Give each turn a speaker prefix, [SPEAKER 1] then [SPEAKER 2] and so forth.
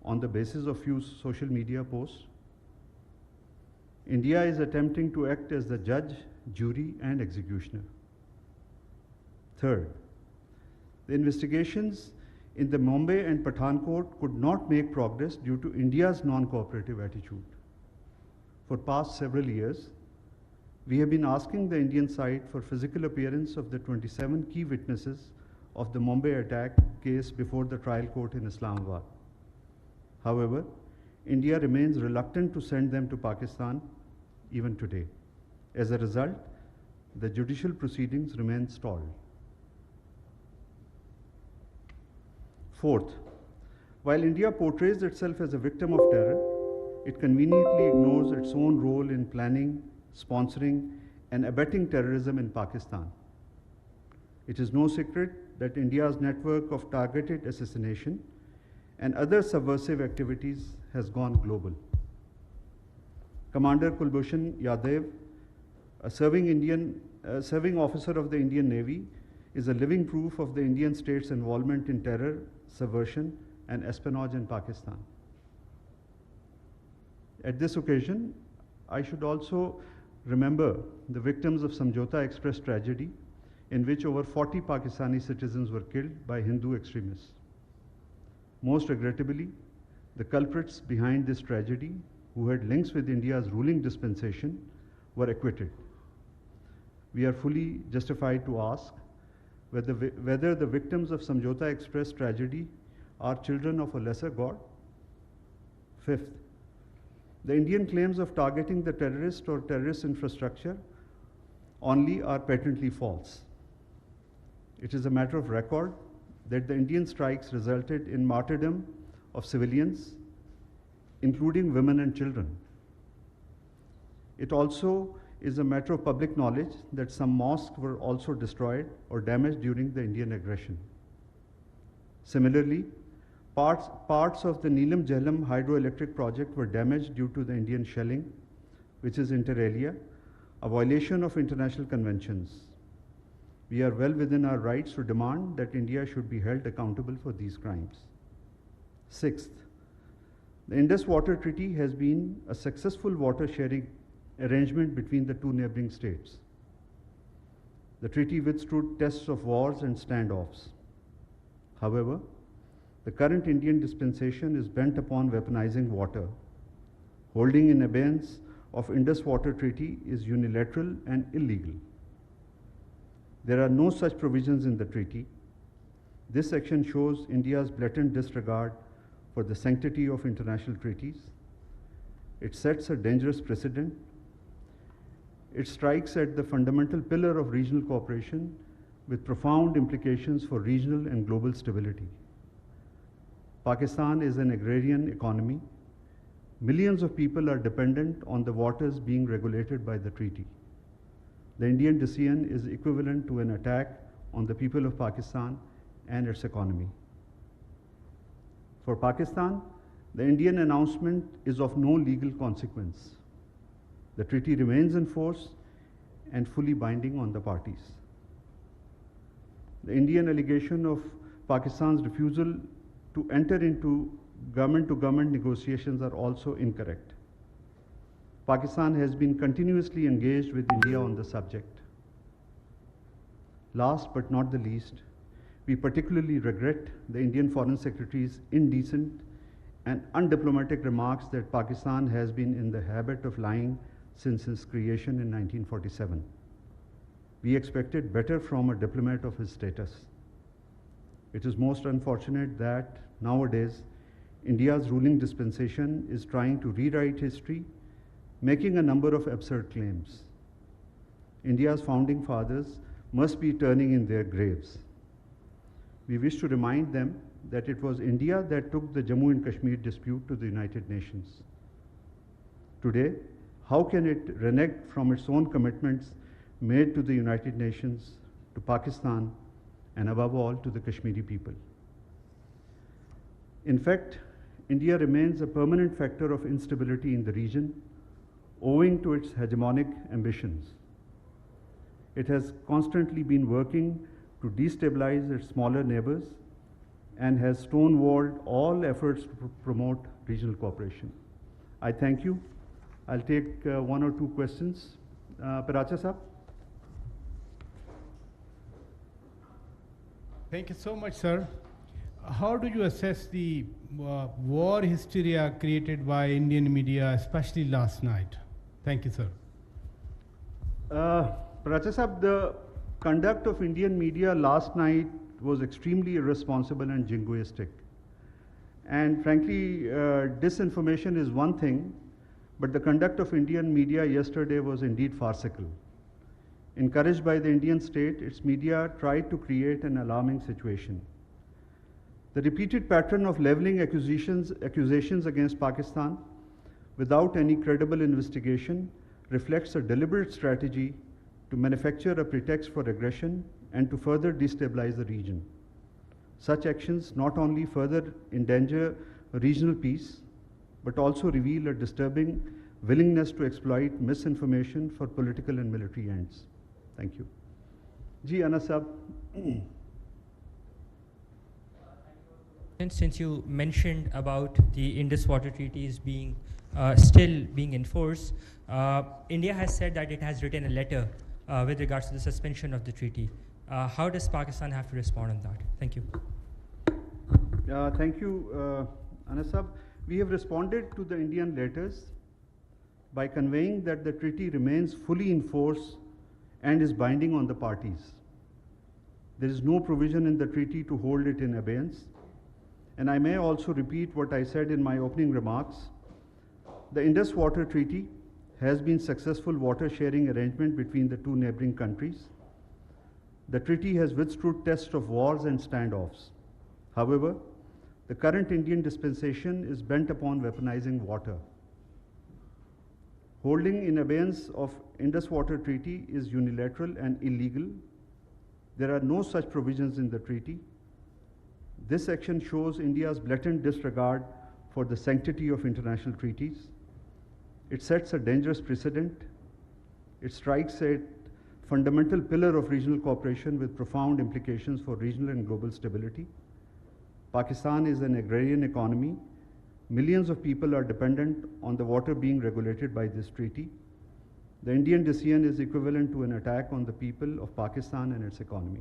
[SPEAKER 1] on the basis of few social media posts. India is attempting to act as the judge, jury, and executioner. Third, the investigations in the Mumbai and Pathankot could not make progress due to India's non-cooperative attitude. For past several years, we have been asking the Indian side for physical appearance of the 27 key witnesses of the Mumbai attack case before the trial court in Islamabad. However, India remains reluctant to send them to Pakistan even today. As a result, the judicial proceedings remain stalled. Fourth, while India portrays itself as a victim of terror, it conveniently ignores its own role in planning, sponsoring, and abetting terrorism in Pakistan. It is no secret that India's network of targeted assassination and other subversive activities has gone global. Commander Kulbhushan Yadav, a serving officer of the Indian Navy, is a living proof of the Indian state's involvement in terror, subversion, and espionage in Pakistan. At this occasion, I should also remember the victims of Samjhauta Express tragedy, in which over 40 Pakistani citizens were killed by Hindu extremists. Most regrettably, the culprits behind this tragedy, who had links with India's ruling dispensation, were acquitted. We are fully justified to ask whether the victims of Samjhauta Express tragedy are children of a lesser God. Fifth, the Indian claims of targeting the terrorist or terrorist infrastructure only are patently false. It is a matter of record that the Indian strikes resulted in martyrdom of civilians, including women and children. It also is a matter of public knowledge that some mosques were also destroyed or damaged during the Indian aggression. Similarly, parts of the Neelam Jhelum hydroelectric project were damaged due to the Indian shelling, which is inter alia, a violation of international conventions. We are well within our rights to demand that India should be held accountable for these crimes. Sixth, the Indus Water Treaty has been a successful water sharing arrangement between the two neighboring states. The treaty withstood tests of wars and standoffs. However, the current Indian dispensation is bent upon weaponizing water. Holding in abeyance of Indus Water Treaty is unilateral and illegal. There are no such provisions in the treaty. This section shows India's blatant disregard for the sanctity of international treaties. It sets a dangerous precedent. It strikes at the fundamental pillar of regional cooperation with profound implications for regional and global stability. Pakistan is an agrarian economy. Millions of people are dependent on the waters being regulated by the treaty. The Indian decision is equivalent to an attack on the people of Pakistan and its economy. For Pakistan, the Indian announcement is of no legal consequence. The treaty remains in force and fully binding on the parties. The Indian allegation of Pakistan's refusal to enter into government-to-government negotiations are also incorrect. Pakistan has been continuously engaged with India on the subject. Last but not the least, we particularly regret the Indian Foreign Secretary's indecent and undiplomatic remarks that Pakistan has been in the habit of lying since its creation in 1947. We expected better from a diplomat of his status. It is most unfortunate that nowadays India's ruling dispensation is trying to rewrite history, making a number of absurd claims. India's founding fathers must be turning in their graves. We wish to remind them that it was India that took the Jammu and Kashmir dispute to the United Nations. Today, how can it renege from its own commitments made to the United Nations, to Pakistan, and above all to the Kashmiri people? In fact, India remains a permanent factor of instability in the region, owing to its hegemonic ambitions. It has constantly been working to destabilize its smaller neighbors, and has stonewalled all efforts to promote regional cooperation. I thank you. I'll take one or two questions. Paracha Saab.
[SPEAKER 2] Thank you so much, sir. How do you assess the war hysteria created by Indian media, especially last night? Thank you, sir.
[SPEAKER 1] Paracha Saab, the conduct of Indian media last night was extremely irresponsible and jingoistic. And frankly, disinformation is one thing, but the conduct of Indian media yesterday was indeed farcical. Encouraged by the Indian state, its media tried to create an alarming situation. The repeated pattern of leveling accusations against Pakistan without any credible investigation reflects a deliberate strategy to manufacture a pretext for aggression and to further destabilize the region. Such actions not only further endanger regional peace, but also reveal a disturbing willingness to exploit misinformation for political and military ends. Thank you. Ji, Anas Saab.
[SPEAKER 3] Since you mentioned about the Indus Water Treaties being still being enforced, India has said that it has written a letter with regards to the suspension of the treaty. How does Pakistan have to respond on that? Thank you.
[SPEAKER 1] Thank you, Anas Saab. We have responded to the Indian letters by conveying that the treaty remains fully in force and is binding on the parties. There is no provision in the treaty to hold it in abeyance. And I may also repeat what I said in my opening remarks. The Indus Water Treaty has been successful water sharing arrangement between the two neighboring countries. The treaty has withstood tests of wars and standoffs. However, the current Indian dispensation is bent upon weaponizing water. Holding in abeyance of Indus Water Treaty is unilateral and illegal. There are no such provisions in the treaty. This action shows India's blatant disregard for the sanctity of international treaties. It sets a dangerous precedent. It strikes a fundamental pillar of regional cooperation with profound implications for regional and global stability. Pakistan is an agrarian economy. Millions of people are dependent on the water being regulated by this treaty. The Indian decision is equivalent to an attack on the people of Pakistan and its economy.